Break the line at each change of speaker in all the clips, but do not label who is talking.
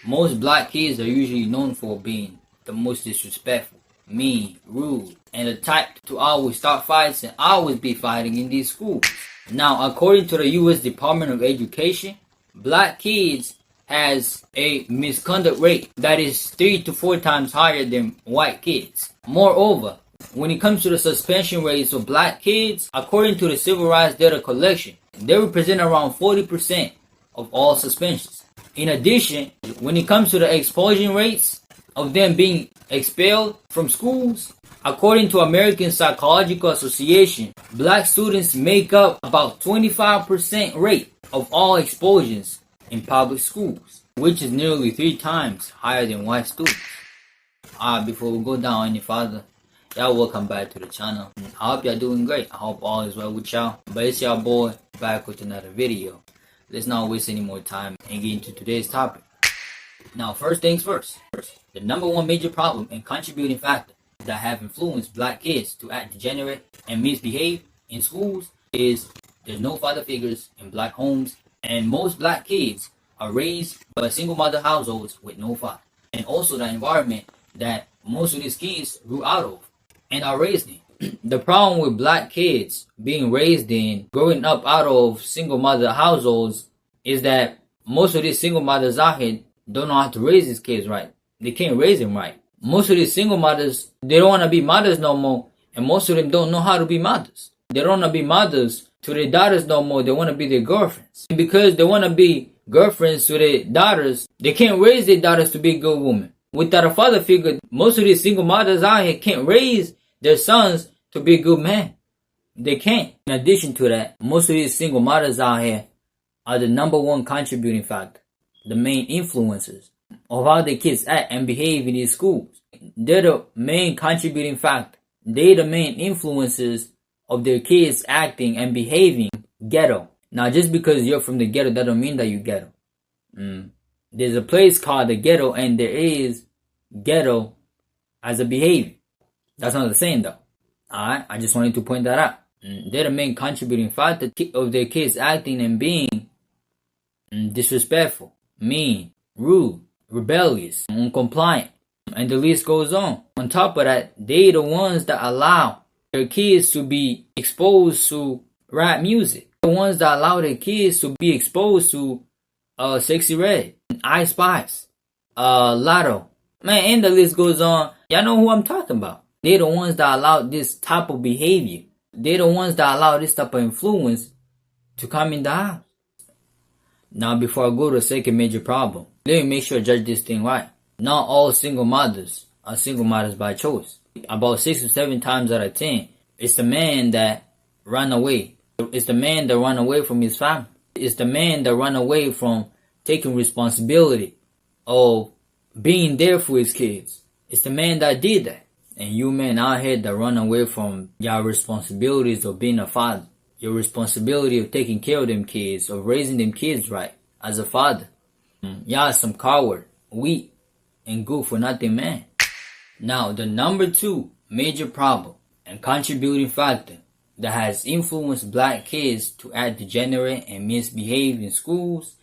Most black kids are usually known for being the most disrespectful, mean, rude, and the type to always start fights and always be fighting in these schools. Now, according to the U.S. Department of Education, black kids has a misconduct rate that is 3 to 4 times higher than white kids. Moreover, when it comes to the suspension rates of black kids, according to the Civil Rights Data Collection, they represent around 40% of all suspensions. In addition, when it comes to the expulsion rates of them being expelled from schools, according to American Psychological Association, black students make up about 25% rate of all expulsions in public schools, which is nearly 3 times higher than white students. Before we go down any further, y'all welcome back to the channel. I hope y'all doing great. I hope all is well with y'all. But it's y'all boy back with another video. Let's not waste any more time and get into today's topic. Now, first things first. The number one major problem and contributing factor that have influenced black kids to act degenerate and misbehave in schools is there's no father figures in black homes, and most black kids are raised by single mother households with no father. And also the environment that most of these kids grew out of and are raised in. The problem with black kids being raised in, growing up out of single mother households, is that most of these single mothers out here don't know how to raise these kids right. They can't raise them right. Most of these single mothers, they don't want to be mothers no more, and most of them don't know how to be mothers. They don't want to be mothers to their daughters no more. They want to be their girlfriends. And because they want to be girlfriends to their daughters, they can't raise their daughters to be a good woman. Without a father figure, most of these single mothers out here can't raise their sons to be a good man. They can't. In addition to that, most of these single mothers out here are the number one contributing factor, the main influencers of how the kids act and behave in these schools. They're the main contributing factor. They're the main influencers of their kids acting and behaving ghetto. Now, just because you're from the ghetto, that don't mean that you're ghetto. There's a place called the ghetto, and there is ghetto as a behavior. That's not the same though. Alright, I just wanted to point that out. They're the main contributing factor of their kids acting and being disrespectful, mean, rude, rebellious, uncompliant, and the list goes on. On top of that, they the ones that allow their kids to be exposed to rap music. The ones that allow their kids to be exposed to Sexy Red, I Spice, Lotto. Man, and the list goes on. Y'all know who I'm talking about. They're the ones that allow this type of behavior. They're the ones that allow this type of influence to come in the house. Now, before I go to the second major problem, let me make sure I judge this thing right. Not all single mothers are single mothers by choice. About 6 or 7 times out of 10, it's the man that ran away. It's the man that ran away from his family. It's the man that ran away from taking responsibility of being there for his kids. It's the man that did that. And you men out here that run away from your responsibilities of being a father, your responsibility of taking care of them kids, of raising them kids right as a father. Y'all some coward, weak, and good for nothing man. Now, the number 2 major problem and contributing factor that has influenced black kids to act degenerate and misbehave in schools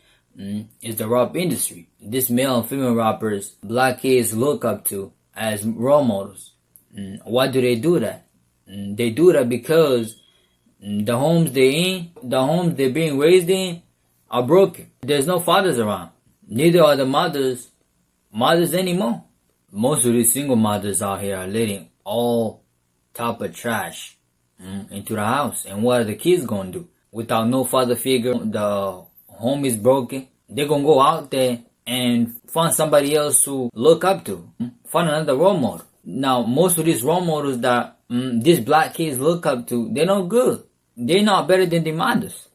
is the rap industry. This male and female rappers black kids look up to as role models. Why do they do that? They do that because the homes they're in, the homes they're being raised in are broken. There's no fathers around. Neither are the mothers anymore. Most of these single mothers out here are letting all type of trash into the house. And what are the kids gonna do? Without no father figure, the home is broken. They're gonna go out there and find somebody else to look up to. Find another role model. Now, most of these role models that these black kids look up to, they're not good. They're not better than their mothers.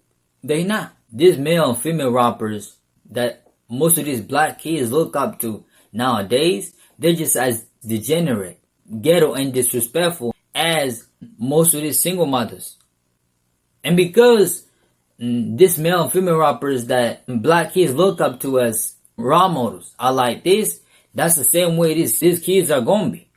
They're not. These male and female rappers that most of these black kids look up to nowadays, they're just as degenerate, ghetto, and disrespectful as most of these single mothers. And because these male and female rappers that black kids look up to as role models are like this, that's the same way these kids are gonna be.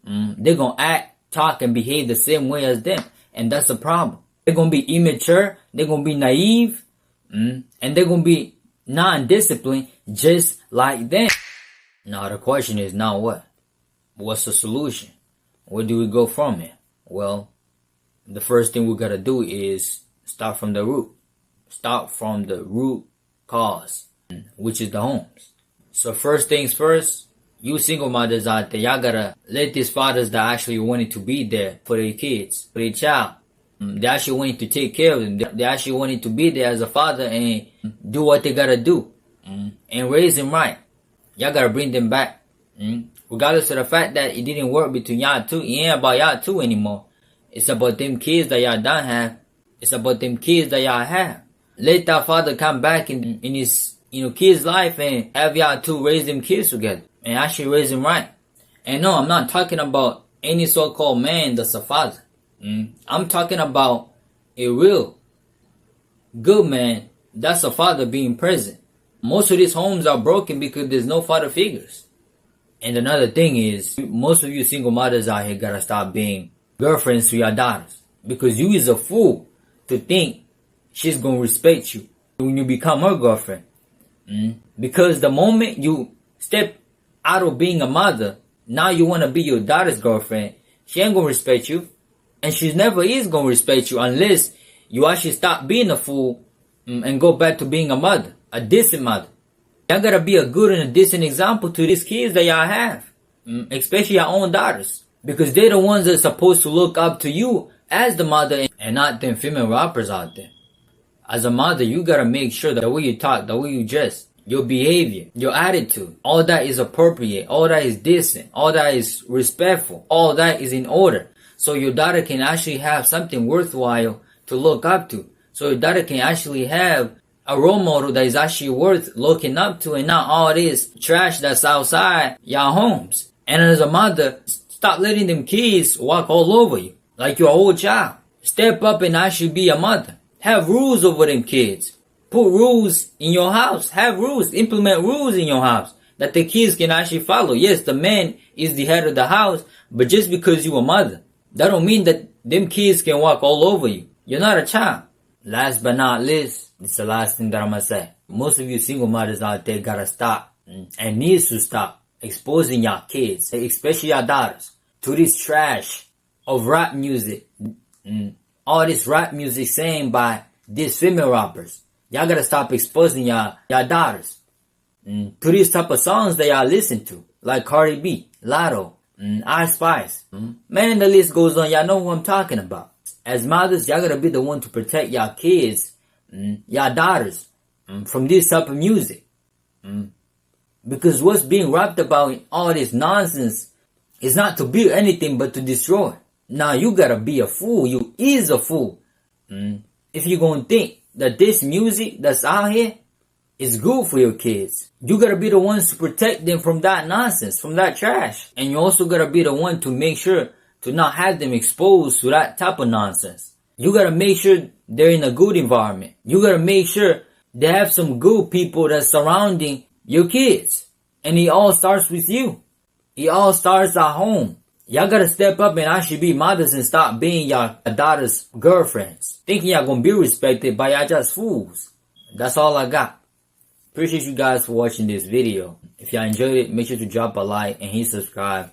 They're gonna act, talk, and behave the same way as them. And that's the problem. They're gonna be immature, they're gonna be naive, and they're gonna be non-disciplined just like them. Now the question is, now what? What's the solution? Where do we go from here? Well, the first thing we gotta do is start from the root. Start from the root cause, which is the homes. So first things first, you single mothers out there, y'all gotta let these fathers that actually wanted to be there for their kids, for their child. They actually wanted to take care of them. They actually wanted to be there as a father and do what they gotta do and raise them right. Y'all gotta bring them back. Regardless of the fact that it didn't work between y'all two, it ain't about y'all two anymore. It's about them kids that y'all don't have. It's about them kids that y'all have. Let that father come back in his kid's life and have y'all two raise them kids together and actually raise them right. And no, I'm not talking about any so-called man that's a father. I'm talking about a real good man that's a father being present. Most of these homes are broken because there's no father figures. And another thing is, most of you single mothers out here gotta stop being girlfriends to your daughters. Because you is a fool to think she's gonna respect you when you become her girlfriend. Because the moment you step out of being a mother, now you wanna be your daughter's girlfriend, she ain't gonna respect you. And she never is gonna respect you unless you actually stop being a fool and go back to being a mother, a decent mother. Y'all gotta be a good and a decent example to these kids that y'all have, especially your own daughters, because they're the ones that are supposed to look up to you as the mother and not them female rappers out there. As a mother, you gotta make sure that the way you talk, the way you dress, your behavior, your attitude, all that is appropriate, all that is decent, all that is respectful, all that is in order. So your daughter can actually have something worthwhile to look up to. So your daughter can actually have a role model that is actually worth looking up to and not all this trash that's outside your homes. And as a mother, stop letting them kids walk all over you like you're a whole child. Step up and actually be a mother. Have rules over them kids. Put rules in your house. Have rules. Implement rules in your house that the kids can actually follow. Yes, the man is the head of the house, but just because you're a mother, that don't mean that them kids can walk all over you. You're not a child. Last but not least, it's the last thing that I'm gonna say. Most of you single mothers out there gotta stop and needs to stop exposing your kids, especially your daughters, to this trash of rap music. All this rap music saying by these female rappers. Y'all gotta stop exposing your daughters to these type of songs that y'all listen to, like Cardi B, Lotto, Ice Spice. Man, the list goes on. Y'all know who I'm talking about. As mothers, y'all gotta be the one to protect your kids, your daughters, from this type of music. Because what's being rapped about in all this nonsense is not to build anything but to destroy. Now you gotta be a fool. You is a fool. If you gonna think that this music that's out here is good for your kids, you gotta be the ones to protect them from that nonsense, from that trash. And you also gotta be the one to make sure to not have them exposed to that type of nonsense. You gotta make sure they're in a good environment. You gotta make sure they have some good people that's surrounding your kids. And it all starts with you. It all starts at home. Y'all gotta step up and actually be mothers and stop being your daughter's girlfriends. Thinking y'all gonna be respected by y'all just fools. That's all I got. Appreciate you guys for watching this video. If y'all enjoyed it, make sure to drop a like and hit subscribe.